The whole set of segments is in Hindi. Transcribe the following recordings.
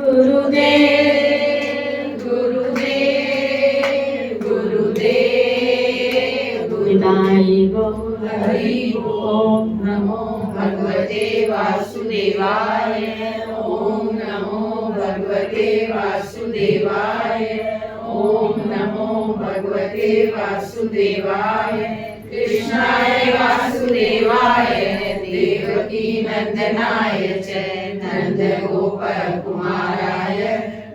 गुरुदेव गुरुदेव गुरुदेव गुरुदाई गो हरि ओम नमो भगवते वासुदेवाय ओम नमो भगवते वासुदेवाय ओम नमो भगवते वासुदेवाय कृष्णाय वासुदेवाय देवकी नंदनाय च नंद गोप कुमाराय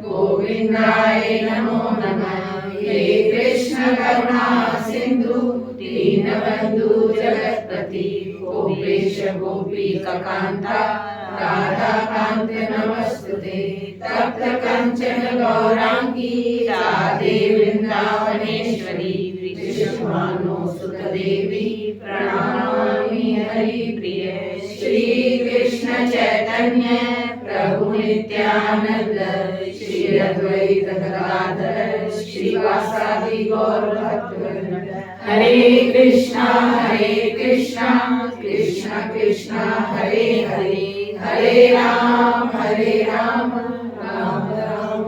गोविंदाय नमो नमः। हे कृष्ण करुणा सिंधु दीनबंधु जगत्पति गोपेश गोपीकांता राधा कांत नमस्तुते। तप्त कंचन गौरांगी राधे वृंदावनेश्वरी विश्वानुसुत देवी प्रणमामि हरिप्रिय। श्री कृष्ण चैतन्य प्रभु नित्यानंद श्री अद्वैत गदाधर श्रीवासादि गौर भक्तवृंद। हरे कृष्णा कृष्ण कृष्ण हरे हरे हरे राम राम राम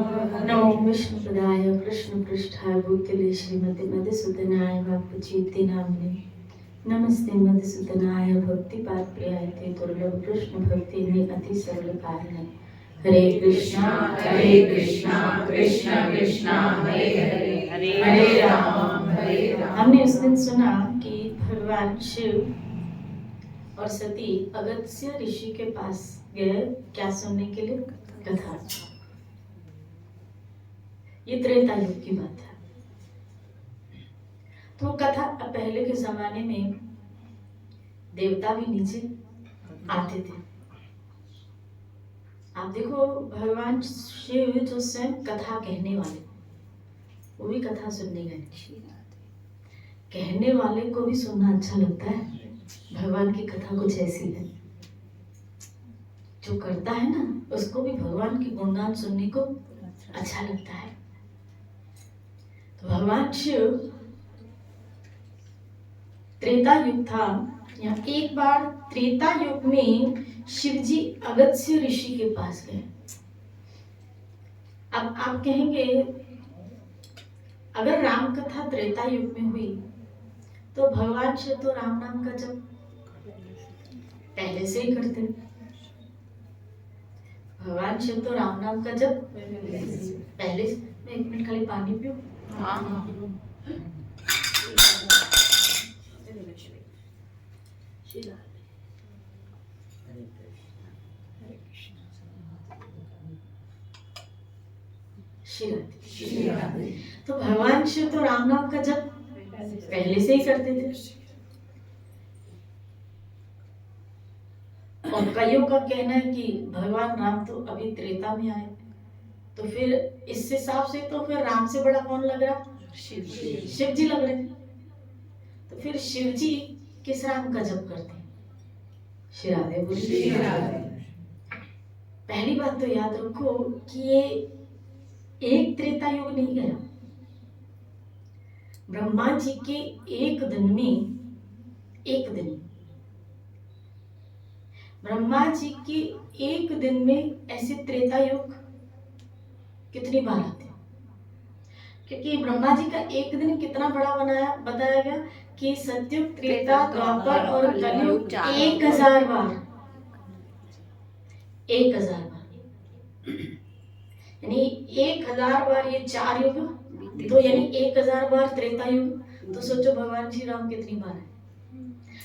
नमो विष्णुपदाय कृष्ण पृष्ठाय भूतले श्रीमती मधुसूदनाय भक्तचेते नामने नमस्ते मधुसूदनाय भक्ति पाद प्रियाय ते दुर्लभ कृष्ण भक्ति में अति सरल कारण है। हरे कृष्णा कृष्ण कृष्ण हरे हरे हरे राम हमने उस दिन सुना कि भगवान शिव और सती अगस्त्य ऋषि के पास गए क्या सुनने के लिए? कथा। ये त्रेता युग की बात है। तो कथा पहले के जमाने में देवता भी नीचे आते थे। आप देखो भगवान शिव जो स्वयं कथा कहने वाले, वो भी कथा सुनने गए। कहने वाले को भी सुनना अच्छा लगता है। भगवान की कथा कुछ ऐसी है, जो करता है ना उसको भी भगवान की गुणगान सुनने को अच्छा लगता है। तो भगवान शिव त्रेता युग था। यहाँ एक बार त्रेता युग में शिवजी अगस्त्य ऋषि के पास गए। अब आप कहेंगे अगर राम कथा त्रेता युग में हुई तो भगवान शिव तो राम नाम का जप पहले से ही करते। भगवान शिव तो राम नाम का जप पहले से। मैं 1 मिनट खाली पानी पीऊं। तो भगवान शिव तो राम नाम का जप पहले से ही करते थे। और कईयों का कहना है कि भगवान राम तो अभी त्रेता में आए, तो फिर इस हिसाब से तो फिर राम से बड़ा कौन लग रहा? शिव जी लग रहे थे। तो फिर शिव जी किस राम का जप करते हैं? श्री राधे बोलिए। पहली बात तो याद रखो कि ये एक त्रेता युग नहीं गया। ब्रह्मा जी के एक दिन ब्रह्मा जी के एक दिन में ऐसे त्रेता युग कितनी बार आते हैं? क्योंकि ब्रह्मा जी का एक दिन कितना बड़ा बताया गया कि सतयुग, त्रेता, द्वापर और कलयुग 1000 बार। 1000 बार यानी 1000 बार ये 4 युग, तो यानी 1000 बार त्रेता युग। तो सोचो भगवान श्री राम कितनी बार है,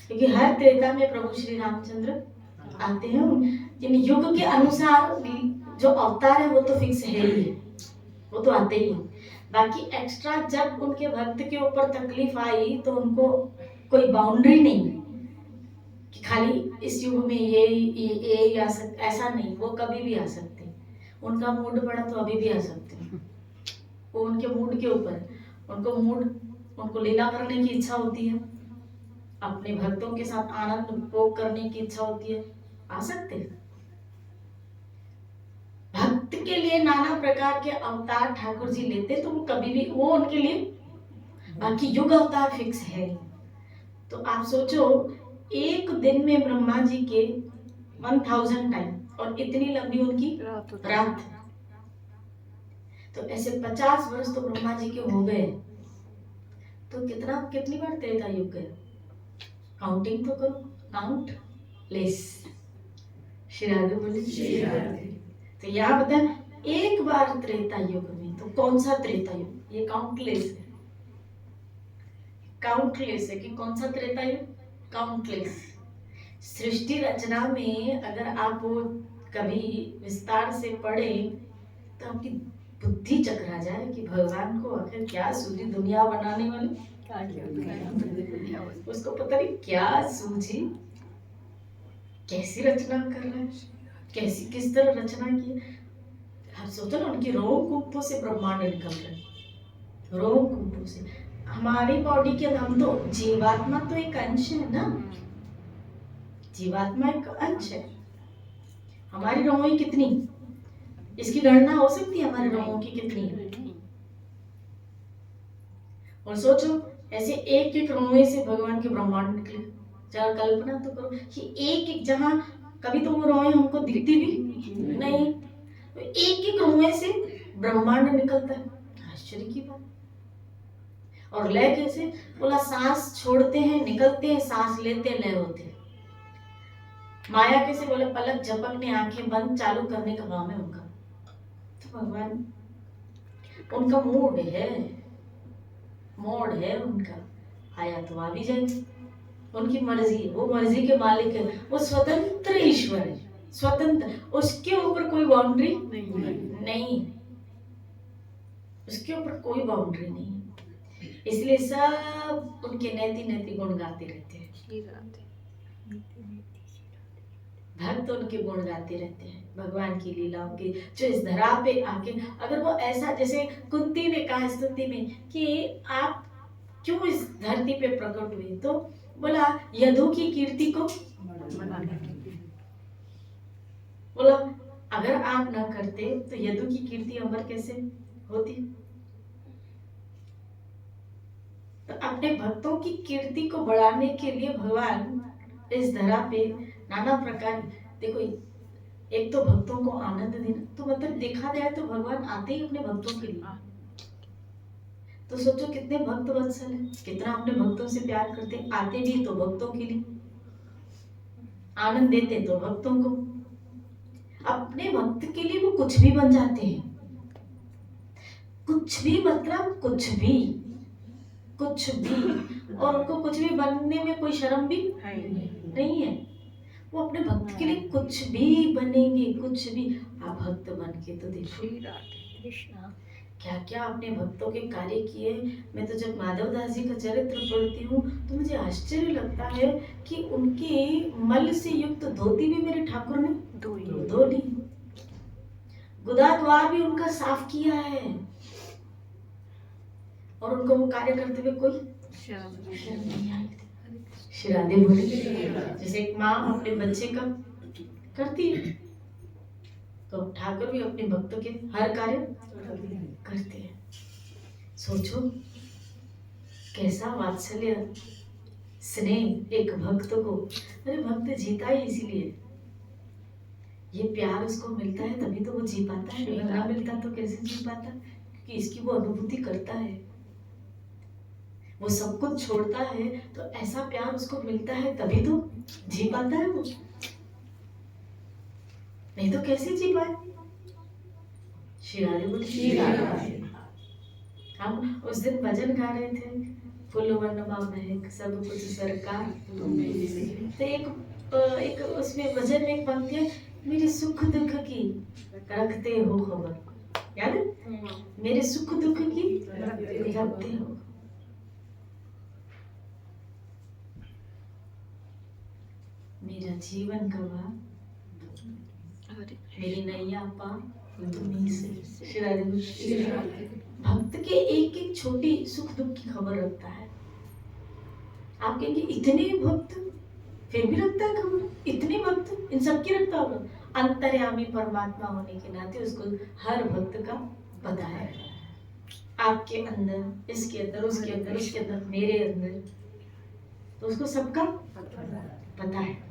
क्योंकि हर त्रेता में प्रभु श्री रामचंद्र आते हैं। यानी युग के अनुसार जो अवतार है वो तो फिक्स है ही, वो तो आते ही हैं। बाकी एक्स्ट्रा जब उनके भक्त के ऊपर तकलीफ आई तो उनको कोई बाउंड्री नहीं कि खाली इस युग में ये आ सकता, ऐसा नहीं। वो कभी भी आ सकते हैं। उनका मूड पड़ा तो अभी भी आ सकते हैं। वो उनके मूड के ऊपर, उनको लीला करने की इच्छा होती है, अपने भक्तों के साथ आनंद भोग करने की इच्छा होती है, आ सकते हैं। भक्त के लिए नाना प्रकार के अवतार ठाकुर जी लेते, तो वो कभी भी वो उनके लिए, बाकी युग अवतार फिक्स है। तो आप सोचो एक दिन में ब्रह्मा जी के 1000 टाइम और इतनी लंबी उनकी रात। तो ऐसे 50 वर्ष तो ब्रह्मा जी के हो गए, तो कितनी बार त्रेता युग गया? काउंटिंग तो करो, काउंट लेस। श्री राधे बोले। तो यहाँ बता, एक बार त्रेता युग में, तो कौन सा त्रेता युग? ये काउंटलेस है, काउंटलेस है कि कौन सा त्रेता युग? काउंटलेस। सृष्टि रचना में अगर आप वो कभी विस्तार से पढ़े तो आपकी बुद्धि चकरा जाए कि भगवान को आखिर क्या सूझी दुनिया बनाने वाले, उसको पता नहीं क्या सूझी, कैसी रचना कर रहा है, कैसी किस तरह रचना की। आप सोचो ना, उनकी रोम कूपों से ब्रह्मांड निकल रहे, रोम कूपों से। हमारी बॉडी के हम तो जीवात्मा तो एक अंश है ना, जीवात्मा एक अंश है। हमारी रोएं कितनी, इसकी गणना हो सकती है हमारे रोमों की कितनी? और सोचो ऐसे एक एक रोए से भगवान के ब्रह्मांड निकले। जरा कल्पना तो करो कि एक एक, जहां कभी तो वो रोए हमको दिखती भी नहीं, तो एक एक रोए से ब्रह्मांड निकलता है। आश्चर्य की बात। और लय कैसे? बोला सांस छोड़ते हैं निकलते हैं, सांस लेते हैं लय होते हैं। माया कैसे? बोले पलक झपकने आंखें बंद चालू करने का काम है उनका। तो भगवान, उनका मूड है, मोड है उनका, आया तो आ भी जाएंगे, उनकी मर्जी है, वो मर्जी के मालिक है, वो स्वतंत्र ईश्वर है, स्वतंत्र, उसके ऊपर कोई बाउंड्री नहीं, उसके ऊपर कोई बाउंड्री नहीं। इसलिए सब उनके नैति नैति गुण गाते रहते हैं, भक्त उनके गुण गाते रहते हैं, भगवान की लीलाओं के, जो इस धरा पे आके, अगर वो ऐसा, जैसे कुंती ने कहा स्तुति में कि आप क्यों इस धरती पे प्रकट हुए, तो बोला यदु की कीर्ति को, बोला अगर आप ना करते तो यदु की कीर्ति अमर कैसे होती। तो अपने भक्तों की कीर्ति को बढ़ाने के लिए भगवान इस धरा पे नाना प्रकार, देखो एक तो भक्तों को आनंद देना, तो मतलब देखा जाए तो भगवान आते ही अपने भक्तों के लिए। तो सोचो कितने भक्त वत्सल है, कितना अपने भक्तों से प्यार करते, आते भी तो भक्तों के लिए, आनंद देते तो भक्तों को, अपने भक्त के लिए वो कुछ भी बन जाते हैं, कुछ भी, मतलब कुछ भी, कुछ भी, और उनको कुछ भी बनने में कोई शर्म भी नहीं है। वो अपने भक्त के लिए कुछ भी बनेंगे, कुछ भी। आप भक्त बन के तो देखो क्या क्या अपने भक्तों के कार्य किए। मैं तो जब माधवदास जी का चरित्र पढ़ती हूँ तो मुझे आश्चर्य लगता है कि उनके मल से युक्त धोती भी मेरे ठाकुर ने धो ली, गुदा द्वार भी उनका साफ किया है, और उनको वो कार्य करते हुए कोई शर्म नहीं आई। श्राद्धे बोले, जैसे एक माँ अपने बच्चे का करती है, तो ठाकुर भी अपने भक्तों के हर कार्य करते हैं। सोचो कैसा वात्सल्य, स्नेह एक भक्त को। अरे भक्त जीता ही इसीलिए, ये प्यार उसको मिलता है तभी तो वो जी पाता है, अगर ना मिलता तो कैसे जी पाता, क्योंकि इसकी वो अनुभूति करता है, वो सब कुछ छोड़ता है, तो ऐसा प्यार उसको मिलता है तभी तो जी पाता है वो, नहीं तो कैसे जी पाए। श्री राधे बोले। हम उस दिन भजन गा रहे थे, फूल वनवा महक सब कुछ सरकार, तो एक उसमें भजन में एक पंक्ति है, मेरे सुख दुख की रखते हो खबर, याद है? मेरे सुख दुख की रखते हो। मेरा जीवन गवा, मेरी नैया पार तुम्हीं से। भक्त के एक एक छोटी सुख दुख की खबर रखता है। आप कहेंगे इतने भक्त, फिर भी रखता है खबर, इतने भक्त इन सबकी रखता होगा। अंतर्यामी परमात्मा होने के नाते उसको हर भक्त का पता है, आपके अंदर, इसके अंदर, उसके अंदर, उसके अंदर, मेरे अंदर, तो उसको सबका पता है।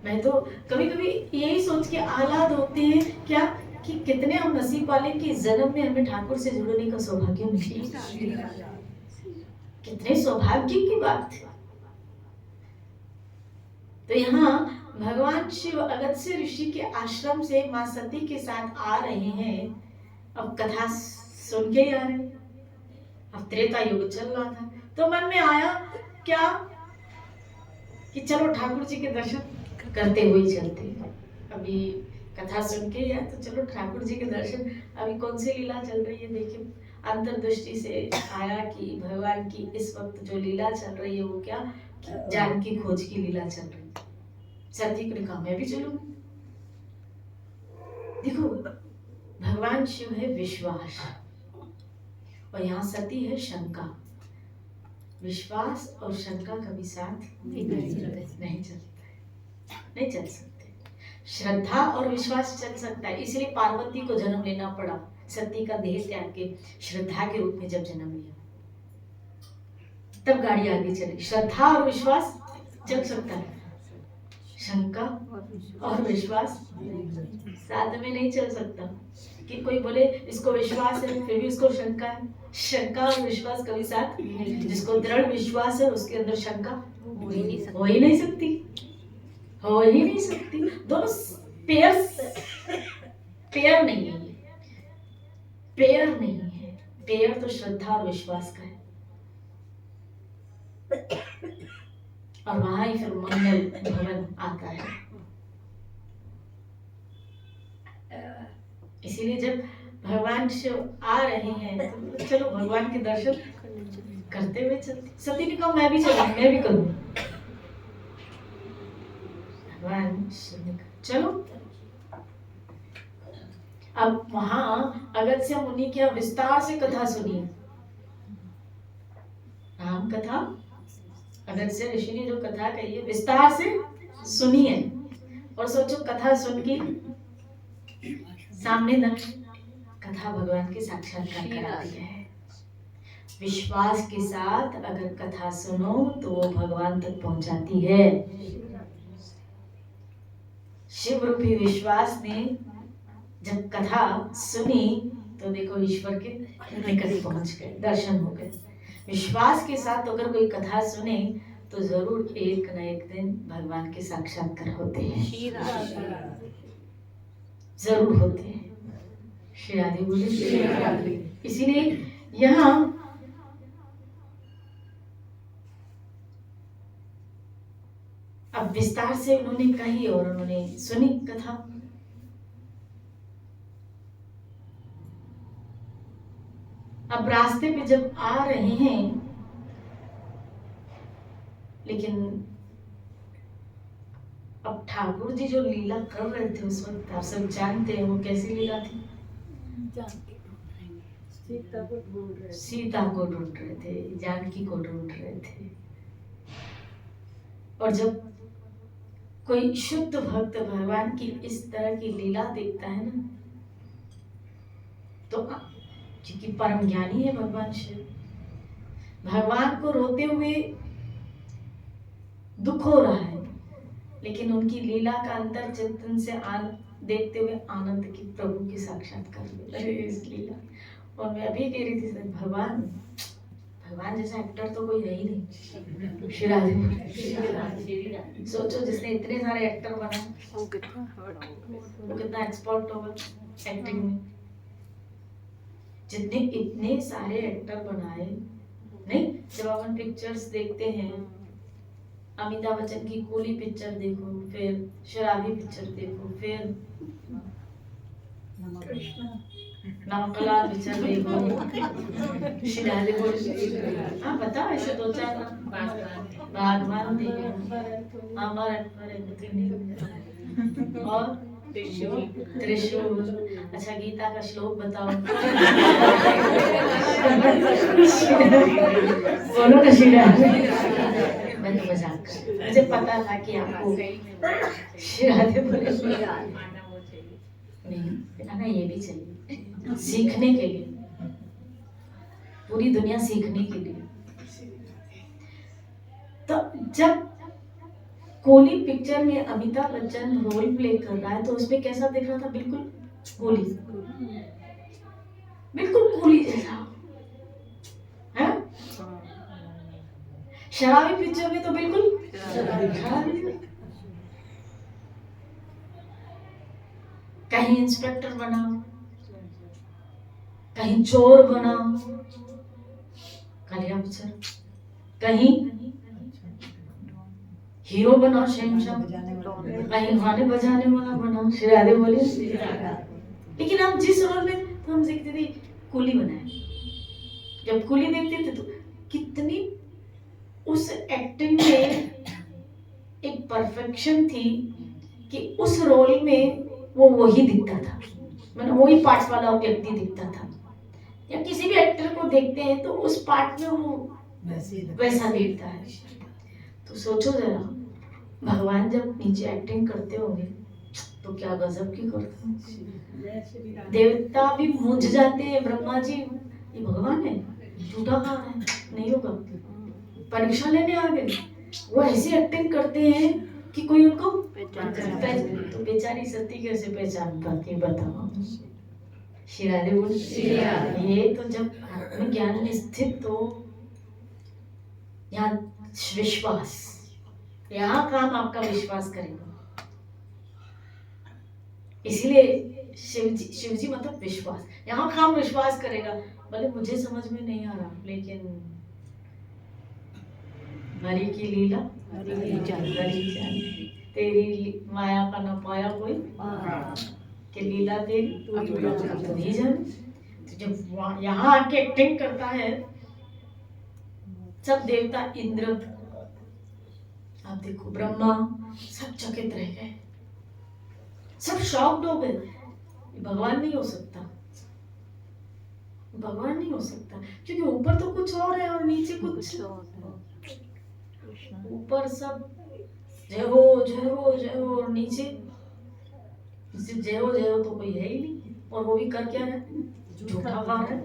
मैं तो कभी कभी यही सोच के आह्लाद होते हैं क्या कि कितने हम नसीब वाले कि जन्म में हमें ठाकुर से जुड़ने का सौभाग्य मिला। कितने सौभाग्य की बात है। तो यहाँ भगवान शिव अगस्त्य ऋषि के आश्रम से माँ सती के साथ आ रहे हैं। अब कथा सुन के ही आ रहे हैं। अब त्रेता युग चल रहा था, तो मन में आया क्या कि चलो ठाकुर जी के दर्शन करते हुए चलते। अभी कथा सुन के या तो चलो ठाकुर जी के दर्शन, अभी कौन सी लीला चल रही है देखिए। अंतर्दृष्टि से आया कि भगवान की इस वक्त जो लीला चल रही है वो क्या, जानकी खोज की लीला चल रही है। सती को कहा मैं भी चलूंगी। देखो भगवान शिव है विश्वास और यहाँ सती है शंका। विश्वास और शंका कभी साथ नहीं चल सकते। श्रद्धा और विश्वास चल सकता है, इसलिए पार्वती को जन्म लेना पड़ा। सती का देह त्याग के श्रद्धा के रूप में जब जन्म लिया तब गाड़ी आगे चली। श्रद्धा और विश्वास चल सकता है, शंका और विश्वास साथ में नहीं चल सकता। कि कोई बोले इसको विश्वास है फिर भी उसको शंका है, शंका और विश्वास कभी साथ। जिसको दृढ़ विश्वास है उसके अंदर शंका हो ही नहीं सकती। दोनों पेयर नहीं है। पेयर तो श्रद्धा और विश्वास का है। और वहां ही फिर मंगल भवन आता है। इसीलिए जब भगवान शिव आ रहे हैं तो चलो भगवान के दर्शन करते हुए चलते। सती ने कहा मैं भी चलूंगी, मैं भी करूंगी। भगवान शिव ने कहा चलो। अब वहां अगस्त्य मुनि की विस्तार से कथा सुनिए। राम कथा अगस्त्य ऋषि ने जो कथा कही है विस्तार से सुनिए। और सोचो कथा सुन के सामने न कथा भगवान के साक्षात्कार कराती है। विश्वास के साथ अगर कथा सुनो तो वो भगवान तक पहुंचाती है। शिव रूपी विश्वास ने जब कथा सुनी तो देखो ईश्वर के निकट पहुंच गए, दर्शन हो गए। विश्वास के साथ अगर कोई कथा सुने तो जरूर एक न एक दिन भगवान के साक्षात्कार होते हैं, जरूर होते हैं। श्री राधे बोले। इसीलिए यहाँ अब विस्तार से उन्होंने कही और उन्होंने सुनी कथा। अब रास्ते पे जब आ रहे हैं, लेकिन अब ठाकुर जी जो लीला कर रहे थे उस वक्त आप सब जानते हैं वो कैसी लीला थी। सीता को ढूंढ रहे थे, जानकी को ढूंढ रहे थे। और जब कोई शुद्ध भक्त भगवान की इस तरह की लीला देखता है ना, तो क्योंकि परम ज्ञानी है भगवान शिव, भगवान को रोते हुए दुख हो रहा है, लेकिन उनकी लीला का अंतर चिंतन से देखते हुए आनंद की प्रभु की साक्षात्कार इस लीला। और मैं अभी कह रही थी भगवान जैसा एक्टर तो कोई है ही नहीं। श्री राधे। सोचो जिसने इतने सारे एक्टर बनाए वो कितना एक्सपर्ट होगा एक्टिंग में। जितने इतने सारे एक्टर बनाए नहीं, जब अपन पिक्चर्स देखते हैं, अमिताभ बच्चन की कूली पिक्चर देखो, फिर शराबी पिक्चर देखो, फिर नमकला पिक्चर देखो, शिराले बोल हाँ बता ऐसे दो चार बागवान देखो, अमर और त्रिशूल। अच्छा गीता का श्लोक बताओ। बोलो ना शिरा। मैं तो मजाक कर, मुझे पता था कि आपको शिराले बोले नहीं ना, ये भी चाहिए सीखने के लिए, पूरी दुनिया सीखने के लिए। तो जब कोली पिक्चर में अमिताभ बच्चन रोल प्ले कर रहा है तो उसमें कैसा दिख रहा था, बिल्कुल कूली, बिल्कुल कूली जैसा है। शराबी पिक्चर में तो बिल्कुल शराबी, कहीं इंस्पेक्टर बना, कहीं चोर बना, कालिया पिक्चर, कहीं हीरो बना, शहंशाह, कहीं गाने बजाने वाला बना, श्री राधे बोले। लेकिन हम जिस रोल में तो हम देखते थे कूली बनाए, जब कूली देखते थे तो कितनी उस एक्टिंग में एक परफेक्शन थी कि उस रोल में वो वही दिखता था, मतलब वही पार्ट वाला व्यक्ति दिखता था। या किसी भी एक्टर को देखते हैं तो उस पार्ट में वो वैसा दिखता है। तो सोचो जरा, भगवान जब नीचे एक्टिंग करते होंगे तो क्या गजब की करते हैं। देवता भी मूंझ जाते हैं, ब्रह्मा जी ये भगवान है, झूठा कहाँ है, नहीं होगा, परीक्षा लेने आ गए। वो ऐसी एक्टिंग करते हैं कि कोई उनको तो बेचारी सती कैसे पहचान पाती, बताओ। श्री राधे बोल। ये तो जब आत्मज्ञान में स्थित हो, यहाँ विश्वास, यहाँ काम आपका विश्वास करेगा। इसीलिए शिव जी मतलब विश्वास, यहाँ काम विश्वास करेगा। भले मुझे समझ में नहीं आ रहा, लेकिन हरि की लीला हरि जाने, तेरी माया का न पाया कोई, कि लीला तेरी तो ही जाने। तो जब यहाँ आके एक्टिंग करता है, सब देवता, इंद्र, आप देखो ब्रह्मा, सब चकित रह गए, सब शॉक्ड हो गए। भगवान नहीं हो सकता, भगवान नहीं हो सकता, क्योंकि ऊपर तो कुछ और है और नीचे कुछ। ऊपर सब जय हो जय हो जय हो, और नीचे जय हो तो कोई है ही नहीं। और वो भी कर क्या रहे, झूठा खा रहे,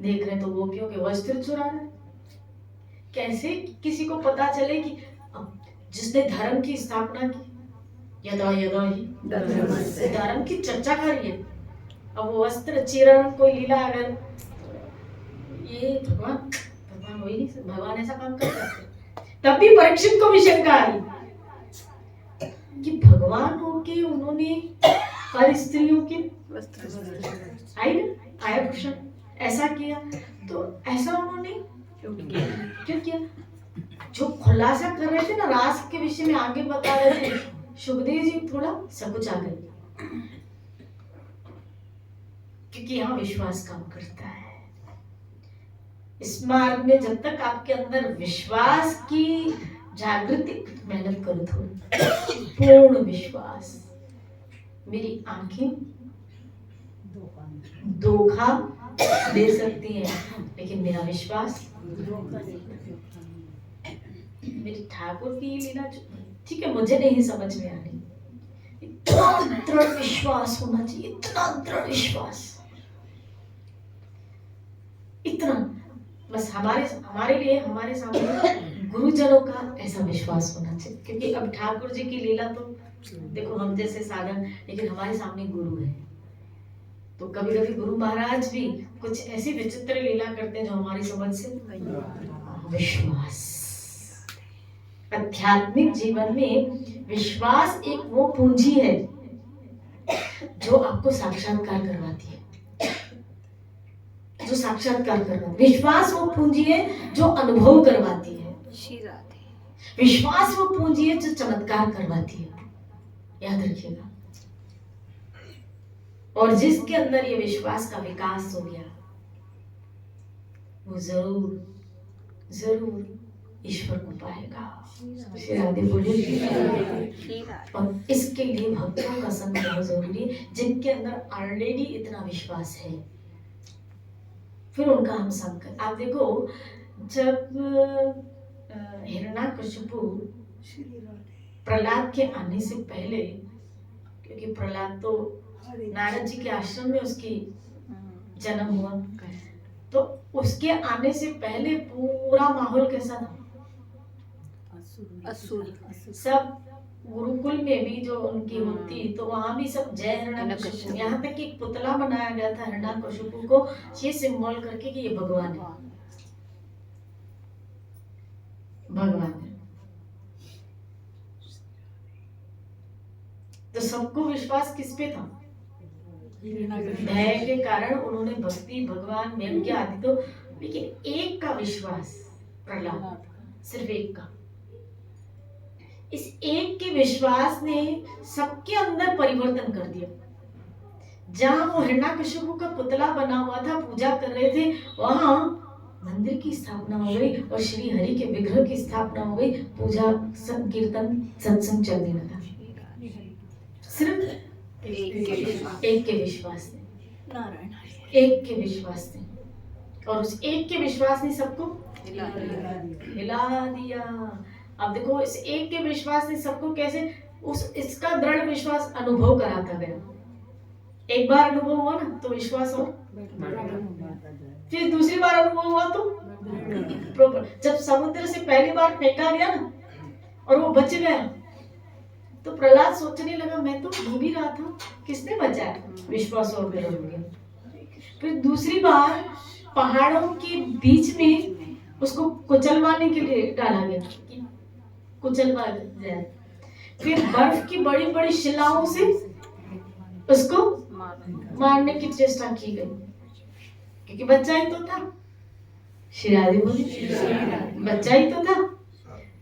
देख रहे तो वो क्यों के वस्त्र चुरा रहे। कैसे किसी को पता चले कि जिसने धर्म की स्थापना की, यदा यदा ही धर्म की चर्चा करी है, अब वो वस्त्र चिरण कोई लीला, अगर ये भगवान हो ही नहीं, भगवान ऐसा काम कर सकते। तब भी परीक्षित को भी शंका आई कि भगवान होके उन्होंने हर स्त्रियों के आई ना, आया प्रश्न, ऐसा किया तो ऐसा उन्होंने क्यों किया? जो खुलासा कर रहे थे ना रास के विषय में, आगे बता रहे थे, सुखदेव जी थोड़ा सकुचा गए, क्योंकि यहाँ विश्वास काम करता है। इस मार्ग में जब तक आपके अंदर विश्वास की जागृति, मेहनत करो थोड़ी, पूर्ण विश्वास। मेरी आंखें धोखा दे सकती हैं, लेकिन मेरा विश्वास, मेरी ठाकुर की लीला, ठीक है मुझे नहीं समझ में आ रही, इतना दृढ़ विश्वास होना चाहिए, इतना दृढ़ विश्वास, इतना बस हमारे लिए, हमारे सामने गुरुजनों का ऐसा विश्वास होना चाहिए। क्योंकि अब ठाकुर जी की लीला तो देखो, हम जैसे साधन, लेकिन हमारे सामने गुरु है। तो कभी कभी गुरु महाराज भी कुछ ऐसी विचित्र लीला करते हैं जो हमारी समझ से विश्वास। आध्यात्मिक जीवन में विश्वास एक वो पूंजी है जो आपको साक्षात्कार करवाती है, जो साक्षात्कार करवाती है। विश्वास वो पूंजी है जो अनुभव करवाती है। विश्वास वो पूंजी है जो चमत्कार करवाती है, याद रखिएगा। और जिसके अंदर ये विश्वास का विकास हो गया, वो जरूर जरूर ईश्वर को पाएगा। राधे बोलिए। और इसके लिए भक्तों का संग बहुत जरूरी है, जिनके अंदर ऑलरेडी इतना विश्वास है, फिर उनका हम संग कर। आप देखो, जब हिरण्याकशिपु प्रहलाद के आने से पहले, क्योंकि प्रहलाद तो नारद जी के आश्रम में उसकी जन्म हुआ, तो उसके आने से पहले पूरा माहौल कैसा था? सब गुरुकुल में भी जो उनकी होती तो वहां भी सब जय हिरण्यकशिपु, यहाँ तक कि एक पुतला बनाया गया था हिरण्यकशिपु को ये सिंबल करके कि ये भगवान है, भगवान है। तो सबको विश्वास किस पे था? भय के कारण उन्होंने भक्ति भगवान में यज्ञ आदि तो, लेकिन एक का विश्वास प्रहलाद, सिर्फ एक का, इस एक के विश्वास ने सबके अंदर परिवर्तन कर दिया। जहां वो हिरण्यकशिपु का पुतला बना हुआ था, पूजा कर रहे थे, वहां मंदिर की स्थापना हो गई और श्री हरि के विग्रह की स्थापना हो गई, पूजा संकीर्तन सत्संग चलने लगा, सिर्फ एक के विश्वास ने, एक के विश्वास ने। और उस एक के विश्वास ने सबको हिला दिया। अब देखो इस एक के विश्वास ने सबको कैसे इसका दृढ़ विश्वास अनुभव कराता गया। एक बार अनुभव हुआ ना तो विश्वास हो, फिर दूसरी बार अनुभव हुआ तो प्रॉपर। जब समुद्र से पहली बार फेंका गया ना और वो बच गया तो प्रहलाद सोचने लगा मैं तो डूब ही रहा था, किसने बचाया? विश्वास और दृढ़ हो गया। फिर दूसरी बार पहाड़ों के बीच में उसको कुचलवाने के लिए डाला गया, कुचलवा जाए। फिर बर्फ की बड़ी बड़ी शिलाओं से उसको मारने की चेष्टा की गई, क्योंकि बच्चा ही तो था। शिरादे बोली बच्चा ही तो था,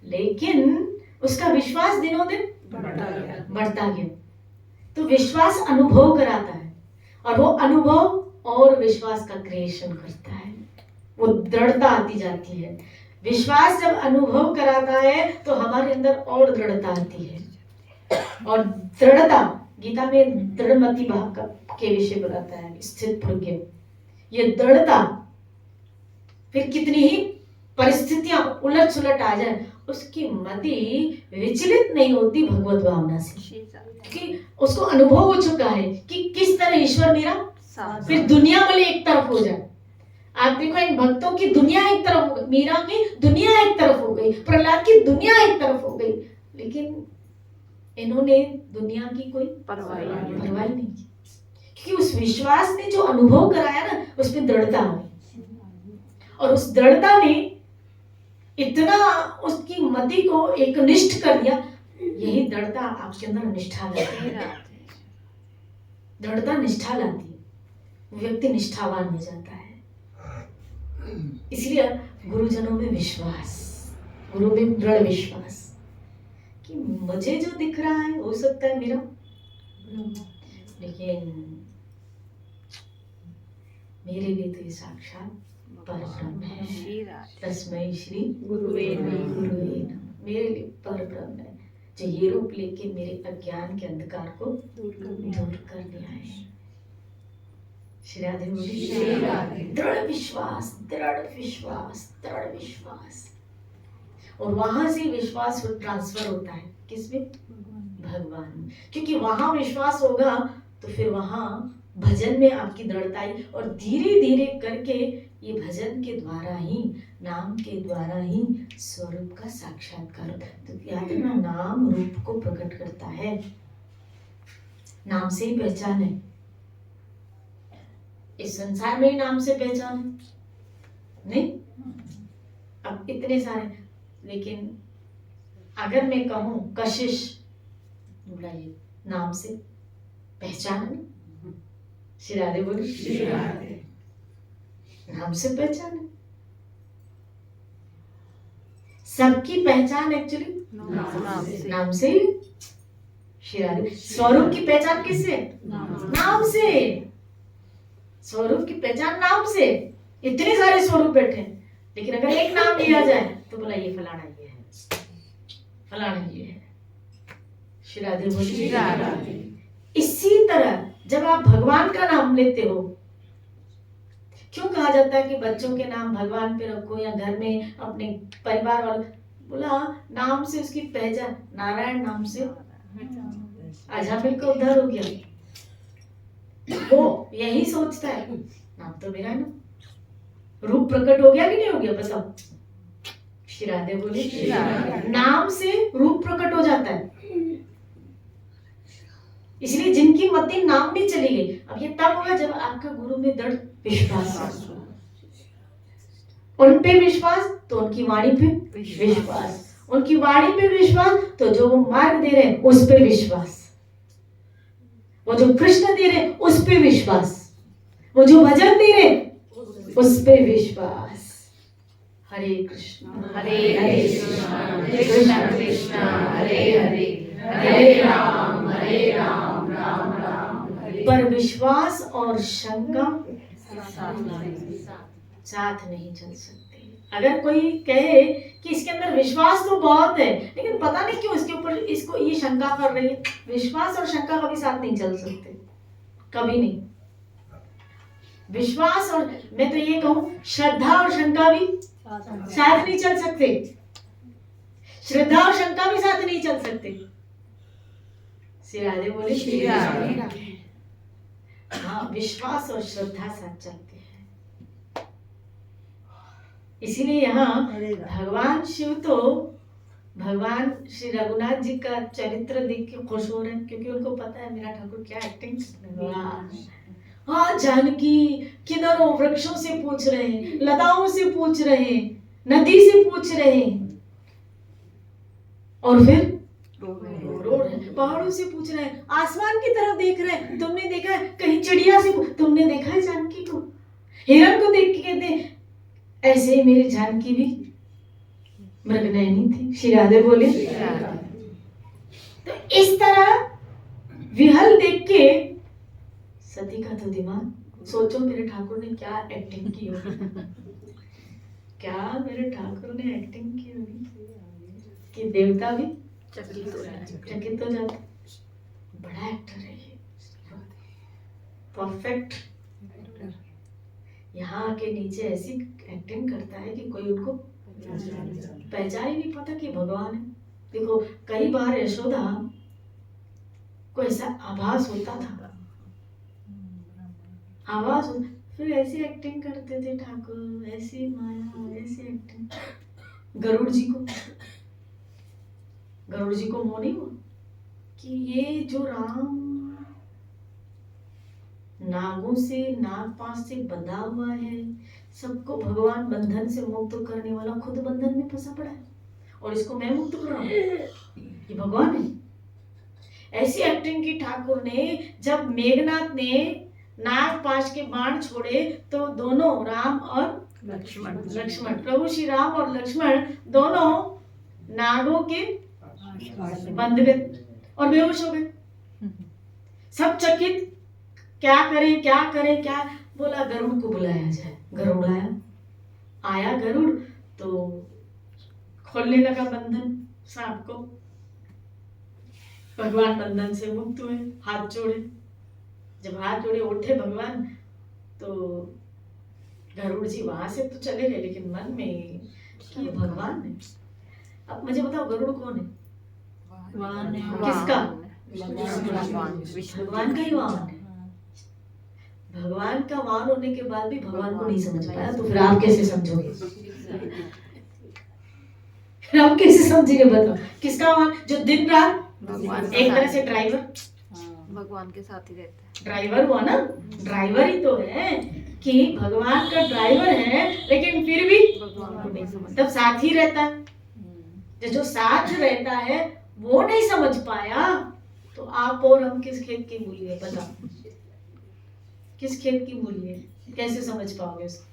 लेकिन उसका विश्वास दिनों दिन बढ़ता गया। तो विश्वास अनुभव कराता है और वो अनुभव और विश्वास का क्रिएशन करता है, वो दृढ़ता आती जाती है। विश्वास जब अनुभव कराता है तो हमारे अंदर और दृढ़ता आती है। और दृढ़ता गीता में दृढ़मति भाव के विषय बताता है, स्थित प्रज्ञ। ये दृढ़ता फिर कितनी ही परिस्थितियां उलट सुलट आ जाए उसकी मति विचलित नहीं होती भगवत भावना से, क्योंकि उसको अनुभव हो चुका है कि किस तरह ईश्वर मेरा, फिर दुनिया वाले एक तरफ हो जाए। आप देखो इन भक्तों की दुनिया एक तरफ हो गई, मीरा की दुनिया एक तरफ हो गई, प्रहलाद की दुनिया एक तरफ हो गई, लेकिन इन्होंने दुनिया की कोई परवाह नहीं की, क्योंकि उस विश्वास ने जो अनुभव कराया ना उसमें दृढ़ता हुई। और उस दृढ़ता ने इतना उसकी मति को एकनिष्ठ कर दिया। यही दृढ़ता आपके अंदर निष्ठा लाती है, दृढ़ता निष्ठा लाती है, व्यक्ति निष्ठावान हो जाता है। इसलिए गुरुजनों में विश्वास, गुरु में दृढ़ विश्वास कि मुझे जो दिख रहा है हो सकता है मेरा, लेकिन मेरे लिए तो ये साक्षात परब्रह्म है। तस्मै श्री गुरुवे नमः। मेरे लिए परब्रह्म है जो ये रूप लेके मेरे अज्ञान के अंधकार को दूर करने आए। श्री राधे बोली दृढ़ विश्वास, दृढ़ विश्वास, दृढ़ विश्वास। और वहां से विश्वास ट्रांसफर होता है किसमें? भगवान। क्योंकि वहां विश्वास होगा तो फिर वहां भजन में आपकी दृढ़ता आई, और धीरे धीरे करके ये भजन के द्वारा ही, नाम के द्वारा ही स्वरूप का साक्षात्कार। तो याद रखना, नाम रूप को प्रकट करता है, नाम से ही पहचान है। इस संसार में ही नाम से पहचान है नहीं? अब इतने सारे, लेकिन अगर मैं कहूं कशिश, बुलाइए, नाम से पहचान है। श्री राधे बोली नाम से पहचान है। सबकी पहचान एक्चुअली नाम से ही। श्री राधे स्वरूप की पहचान किससे? नाम से। स्वरूप की पहचान नाम से। इतने सारे स्वरूप बैठे, लेकिन अगर एक नाम लिया जाए तो बोला ये फलाना ये है, फलाना ये है। श्री राधे बोली। इसी तरह जब आप भगवान का नाम लेते हो, क्यों कहा जाता है कि बच्चों के नाम भगवान पे रखो या घर में अपने परिवार वालों, बोला नाम से उसकी पहचान। नारायण नाम से अजामिल का उद्धार हो गया। वो यही सोचता है नाम तो मेरा है ना, रूप प्रकट हो गया कि नहीं हो गया? बताओ। श्री राधे बोली नाम से रूप प्रकट हो जाता है। इसलिए जिनकी मति नाम में चली गई, अब ये तब होगा जब आपका गुरु में दृढ़ विश्वास हो, उन पे विश्वास तो उनकी वाणी पे विश्वास, उनकी वाणी पे विश्वास तो जो वो मार्ग दे रहे हैं उस पे विश्वास, वो जो कृष्ण दे रहे हैं उस पे विश्वास, वो जो भजन दे रहे हैं उस पे विश्वास। हरे कृष्ण हरे कृष्ण कृष्ण कृष्ण हरे हरे हरे राम राम राम हरे। पर विश्वास और शंका साथ नहीं चल सकते। अगर कोई कहे कि इसके अंदर विश्वास तो बहुत है लेकिन पता नहीं क्यों इसके ऊपर इसको ये शंका कर रही है, विश्वास और शंका कभी साथ नहीं चल सकते, कभी नहीं। विश्वास और, मैं तो ये कहूं श्रद्धा और शंका भी साथ नहीं चल सकते, श्रद्धा और शंका भी साथ नहीं चल सकते। श्री राधे बोले श्री राधे। हाँ, विश्वास और श्रद्धा साथ चलते हैं। इसीलिए यहाँ भगवान शिव तो भगवान श्री रघुनाथ जी का चरित्र देख के खुश हो रहे हैं, क्योंकि उनको पता है मेरा ठाकुर क्या एक्टिंग। हाँ, जानकी किधर हो, वृक्षों से पूछ रहे हैं, लताओं से पूछ रहे हैं, नदी से पूछ रहे हैं, और फिर रो रहे हैं, पहाड़ों से पूछ रहे हैं, आसमान की तरफ देख रहे हैं, तुमने देखा है कहीं चिड़िया से, तुमने देखा है जानकी को, हिरण को देख के कहते ऐसे ही मेरी जानकी भी मृगनयनी थी। श्री राधे बोले। तो इस तरह विहल देख के सती का तो दिमाग, सोचो मेरे ठाकुर ने क्या एक्टिंग की होगी, क्या मेरे ठाकुर ने एक्टिंग की होगी कि देवता भी चकित हो जाते। बड़ा एक्टर है ये, परफेक्ट। यहाँ आके नीचे ऐसी एक्टिंग करता है कि कोई उनको पहचान ही नहीं पाता कि भगवान है। देखो कई बार यशोदा को ऐसा आभास होता था, आवाज, फिर ऐसी एक्टिंग करते थे ठाकुर, ऐसी माया, ऐसी एक्टिंग। गरुड़ जी को मोह नहीं हुआ कि ये जो राम नागों से, नागपाश से बंधा हुआ है, सबको भगवान बंधन से मुक्त करने वाला खुद बंधन में फंसा पड़ा है, और इसको मैं मुक्त कर रहा हूं, ये भगवान है। ऐसी एक्टिंग की ठाकुर ने। जब मेघनाथ ने नागपाश के बाण छोड़े तो दोनों राम और लक्ष्मण प्रभु श्री राम और लक्ष्मण दोनों नागों के बंध गए और बेहोश हो गए। सब चकित, क्या करें क्या करें क्या। बोला गरुड़ को बुलाया जाए, गरुड़ आया गरुड़ तो खोलने लगा बंधन सांप को। भगवान बंधन से मुक्त हुए, हाथ जोड़े। जब हाथ जोड़े उठे भगवान तो गरुड़ जी वहां से तो चले गए, लेकिन मन में कि ये भगवान है। अब मुझे बताओ गरुड़ कौन है? किसका? भगवान का ही वाहन है। भगवान का वाहन होने के बाद भी भगवान को नहीं समझ पाया, तो फिर आप कैसे समझोगे? फिर आप कैसे समझेंगे बताओ? किसका वाहन? जो दिन रात एक तरह से ड्राइवर भगवान के साथ ही रहता है। ड्राइवर हुआ ना, ड्राइवर ही तो है कि भगवान का ड्राइवर है, लेकिन फिर भी भगवान को नहीं समझ। तब साथ ही रहता है। जो साथ रहता है वो नहीं समझ पाया तो आप और हम किस खेत की मूली है? बताओ किस खेत की मूली है? कैसे समझ पाओगे उसको?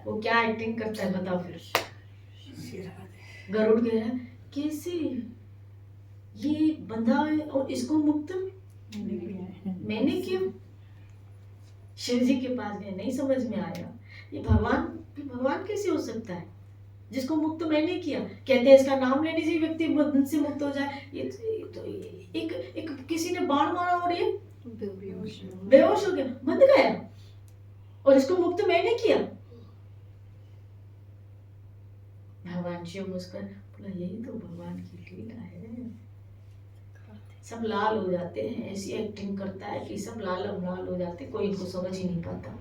वो क्या एक्टिंग करता है बताओ फिर। गरुड़ कह रहा है कैसे ये बंधा है और इसको मुक्त मैंने किया। शिव जी के पास गए, नहीं समझ में आया ये भगवान कैसे हो सकता है जिसको मुक्त मैंने किया। कहते हैं इसका नाम लेने से व्यक्ति बंधन से मुक्त हो जाए। ये तो एक किसी ने बाण मारा और ये बेहोश हो गया, बंध गया, और इसको मुक्त मैंने किया। भगवान शिव मुस्कुरा बोला यही तो भगवान की लीला है। सब लाल हो जाते हैं, ऐसी एक्टिंग करता है कि सब लाल हो जाते, कोई इनको समझ ही नहीं पाता।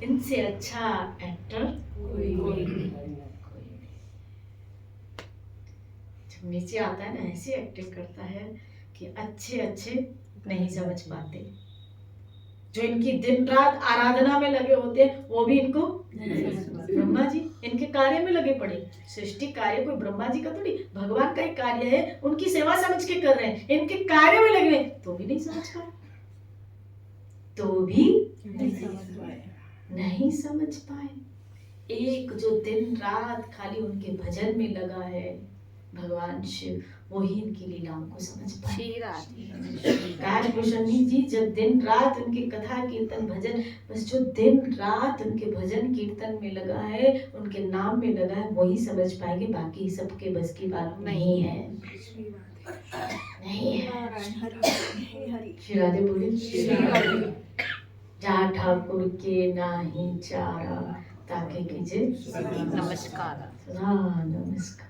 इनसे अच्छा एक्टर कोई नहीं। जब नीचे आता है ना ऐसी एक्टिंग करता है कि अच्छे नहीं समझ पाते। जो इनकी दिन रात आराधना में लगे होते हैं वो भी इनको ब्रह्मा जी इनके कार्य में लगे पड़े। सृष्टि कार्य कोई ब्रह्मा जी का थोड़ी, भगवान का ही कार्य है, उनकी सेवा समझ के कर रहे हैं, इनके कार्य में लगे तो भी नहीं समझ पाए, तो भी नहीं समझ पाए। एक जो दिन रात खाली उनके भजन में लगा है भगवान शिव, वही इनकी लीलाओं को समझ पाए। काश भूषणी जी जब दिन रात उनके कथा कीर्तन भजन, बस जो दिन रात उनके भजन कीर्तन में लगा है, उनके नाम में लगा है, वही समझ पाएंगे, बाकी सबके बस की बात नहीं है, नहीं है। श्री राधे बोले, जा ठाकुर के नाही चारा, ताके कीजिए नमस्कार। नमस्कार।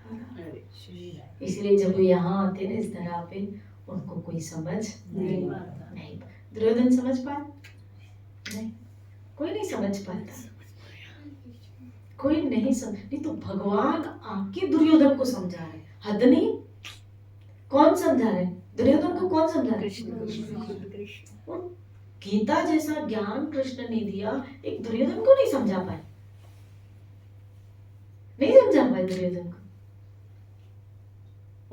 इसलिए जब वो यहाँ आते ना इस धरा पे, उनको कोई समझ नहीं। दुर्योधन समझ पाए? नहीं, कोई नहीं समझ पाता, कोई नहीं समझ। नहीं तो भगवान आके दुर्योधन को समझा रहे, हद नहीं। कौन समझा रहे? दुर्योधन को कौन समझा रहे? और गीता जैसा ज्ञान कृष्ण ने दिया, एक दुर्योधन को नहीं समझा पाए, नहीं समझा पाए दुर्योधन को।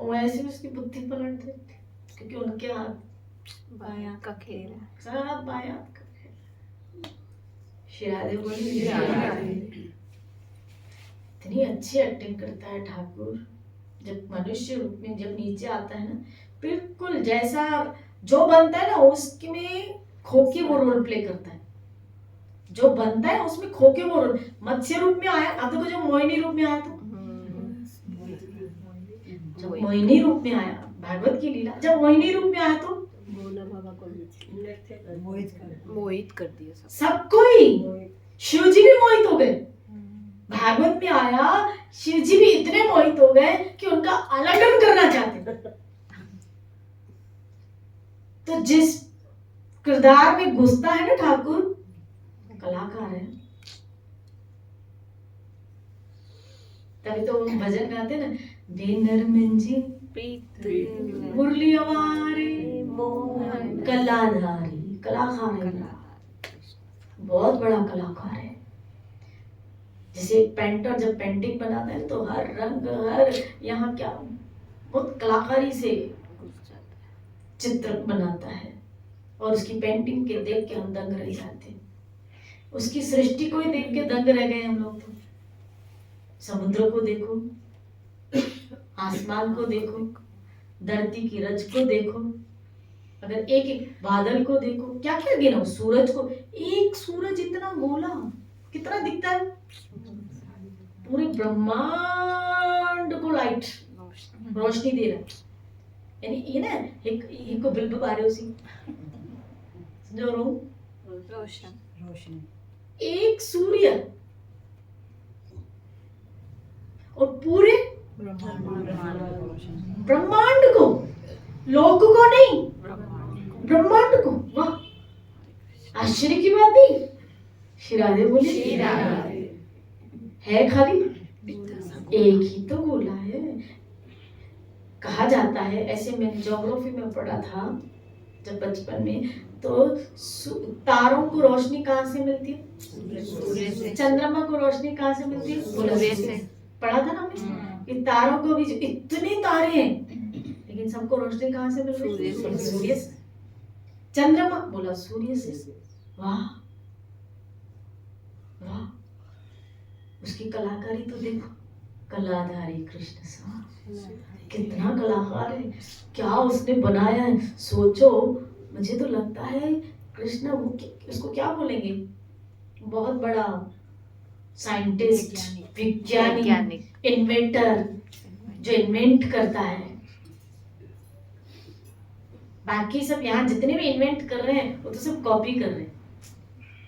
वैसे उसकी बुद्धि पलट देती, क्योंकि उनके हाथ बायां का खेल है। सब बायां का खेल। श्री राधे बोली, इतनी अच्छी एक्टिंग करता है ठाकुर। जब मनुष्य रूप में जब नीचे आता है ना, बिल्कुल जैसा जो बनता है ना उसमें खोके वो रोल प्ले करता है। जो बनता है उसमें खोके वो रोल। मत्स्य रूप में आया, अब देखो जब मोहिनी रूप में आया तो, जब मोहिनी रूप में आया, भागवत की लीला, जब मोहिनी रूप में आया तो मोहित कर दिया सब। सबको ही। शिव जी भी मोहित हो गए। भागवत में आया, शिव जी भी इतने मोहित हो गए कि उनका आलिंगन करना चाहते। तो जिस किरदार में घुसता है ना ठाकुर, कलाकार है। तभी तो भजन गाते ना, बेनर मंजी मुरली हमारे मोहन कलाधारी, कलाकार है, बहुत बड़ा कलाकार है। जैसे एक पेंटर जब पेंटिंग बनाता है तो हर रंग, हर यहाँ क्या बहुत कलाकारी से चित्र बनाता है, और उसकी पेंटिंग के देख के हम दंग रह जाते हैं। उसकी सृष्टि को ही देख के दंग रह गए हम लोग। तो समुद्र को देखो, आसमान को देखो, धरती की रज को देखो, अगर एक एक बादल को देखो, क्या क्या गिनो, सूरज को, एक सूरज इतना गोला कितना दिखता है, पूरे ब्रह्मांड को लाइट रोशनी दे रहा है। यानी ये ना एक को बिल्ब बारे उसी जो रोशन एक सूर्य और पूरे ब्रह्मांड को, लोक को नहीं, ब्रह्मांड को। वाह, आश्चर्य की बात नहीं। श्री राधे बोली, है खाली एक ही तो गोला है। कहा जाता है, ऐसे मैंने ज्योग्राफी में पढ़ा था जब बचपन में, तो तारों को रोशनी कहाँ से मिलती है? सूर्य से। चंद्रमा को रोशनी कहाँ से मिलती है? सूर्य से। पढ़ा था ना हमने कि तारों को भी, इतने तारे हैं लेकिन सबको रोशनी कहाँ से मिल रही है? सूर्य से। चंद्रमा बोला सूर्य से। वाह वाह, उसकी कलाकारी तो देखो, कलाधारी कृष्ण सा, कितना कलाकार है, क्या उसने बनाया है। सोचो, मुझे तो लगता है कृष्ण उसको क्या बोलेंगे, बहुत बड़ा साइंटिस्ट, वैज्ञानिक, इन्वेंटर, जो इन्वेंट करता है। बाकी सब यहाँ जितने भी इन्वेंट कर रहे हैं वो तो सब कॉपी कर रहे हैं,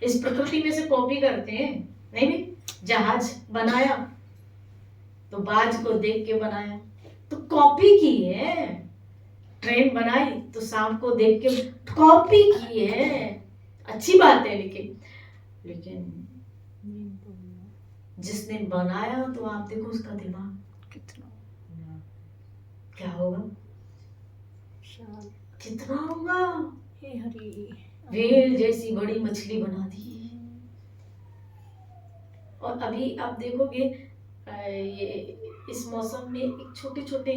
इस प्रकृति में से कॉपी करते हैं। नहीं भी जहाज बनाया तो बाज को देख के बनाया, तो कॉपी की है। ट्रेन बनाई तो सांप को देख के कॉपी की है। अच्छी बात है, लेकिन जिसने बनाया तो आप देखो उसका दिमाग कितना क्या होगा, कितना होगा। हे हरि व्हेल जैसी बड़ी मछली बना दी। और अभी आप देखोगे ये इस मौसम में एक छोटे छोटे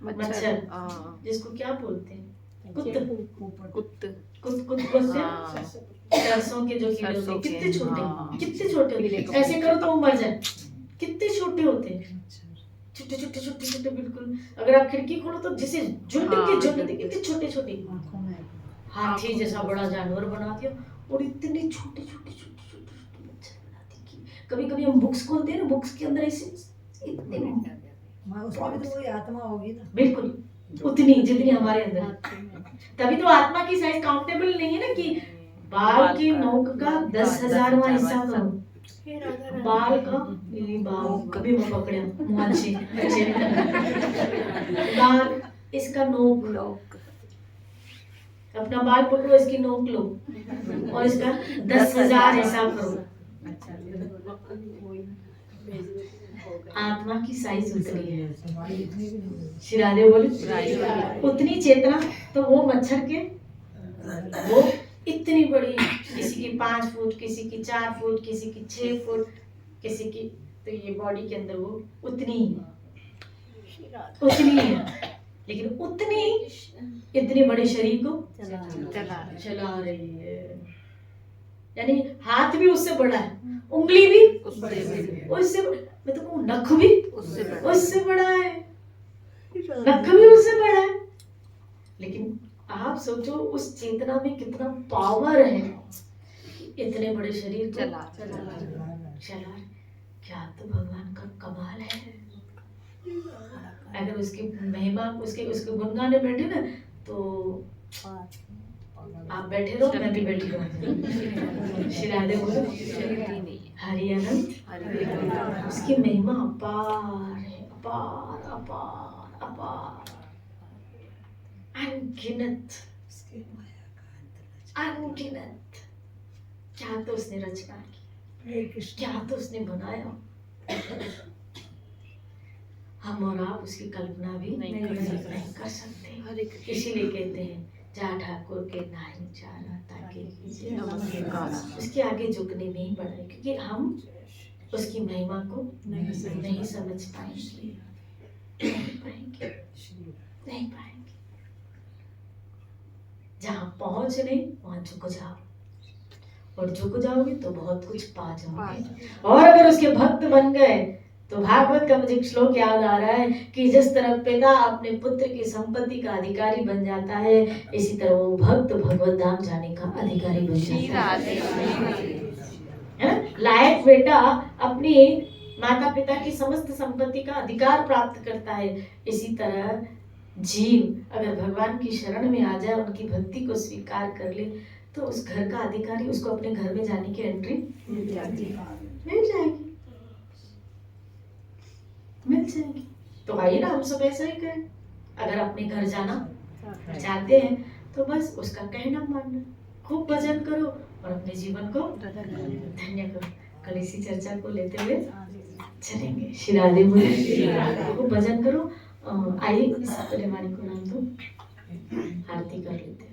मच्छर, हाँ जिसको क्या बोलते हैं, कुत्त कुत्त कुत्त कुत्त बोलते हैं। हाँ सरसों के जो कीड़े होते सरसों हैं, के, कितने छोटे, हाँ। कितने छोटे पीले होते कपड़े हैं। ऐसे करो के तो वो मर जाए, कितने छोटे होते हैं, छोटे छोटे छोटे छोटे बिल्कुल। अगर आप खिड़की खोलो तो जैसे झुंड के हाँ, झुंड कितने छोटे छोटे। हाथी आँखों जैसा में। बड़ा जानवर बना दिया और इतने छोटे छोटे छोटे छोटे छोटे मच्छर बना दिए। कभी कभी हम बुक्स खोलते हैं ना, बुक्स के अंदर ऐसे इतने, उसमें भी तो वही आत्मा होगी ना। बिल्कुल उतनी जितनी हमारे अंदर है। तभी तो आत्मा की साइज काउंटेबल नहीं है ना, कि बाल की नोक का 10,000वां हिस्सा करो, बाल का ये बाल कभी मैं पकड़े मुआचे अच्छे बाल, इसका नोक, लोग अपना बाल पकड़ो, इसकी नोक लो और इसका 10,000 हिस्सा करो। आत्मा की साइज उतनी है। शिरादे बोले उतनी चेतना, तो वो मच्छर के वो इतनी बड़ी, किसी की 5 फुट, किसी की 4 फुट, किसी की 6 फुट, किसी की, तो ये बॉडी के अंदर वो उतनी ही है, उतनी है। लेकिन उतनी इतने बड़े शरीर को चला रही है। यानी हाथ भी उससे बड़ा है, उंगली भी उससे, मैं तो कहूँ नख भी उससे बड़ा है, नख भी उससे बड़ा है। लेकिन आप सोचो उस चेतना में कितना पावर है, इतने बड़े शरीर को चला। क्या तो भगवान का कमाल है। अगर उसकी महिमा, उसके गुण गाने बैठे ना, तो आप बैठे रहो, मैं भी बैठी रहूं। श्रीराधे बोलो हरि अनंत। उसकी महिमा अपार है, अपार अपार अपार, अनगिनत अनगिनत। क्या तो उसने रचना की, क्या तो उसने बनाया। हम और आप उसकी कल्पना भी नहीं कर सकते। इसीलिए कहते हैं जा ठाकुर के नाई चारा ताकि उसके आगे झुकने में ही पड़ा है, क्योंकि हम उसकी महिमा को नहीं समझ पाएंगे, नहीं पाएंगे। जहाँ पहुंच नहीं वहां झुक जाओ, और झुक जाओगे तो बहुत कुछ पा जाओगे। और अगर उसके भक्त बन गए तो भागवत का मुझे एक श्लोक याद आ रहा है कि जिस तरह पिता अपने पुत्र की संपत्ति का अधिकारी बन जाता है, इसी तरह वो भक्त भगवत धाम जाने का अधिकारी बन जाता है। लायक बेटा अपनी माता पिता की समस्त संपत्ति का अधिकार प्राप्त करता है, इसी तरह जीव अगर भगवान की शरण में आ जाए, उनकी भक्ति को स्वीकार कर ले, तो उस घर का अधिकारी उसको अपने घर में जाने की एंट्री मिल जाएगी। तो आइए ना हम सब ऐसा ही करें। अगर अपने घर जाना चाहते हैं तो बस उसका कहना मानना, खूब भजन करो और अपने जीवन को धन्य करो। कल इसी चर्चा को लेते हुए चलेंगे। श्री राधे बोले, खूब भजन करो। आइए इस वाणी को नाम दो, आरती कर लेते हैं।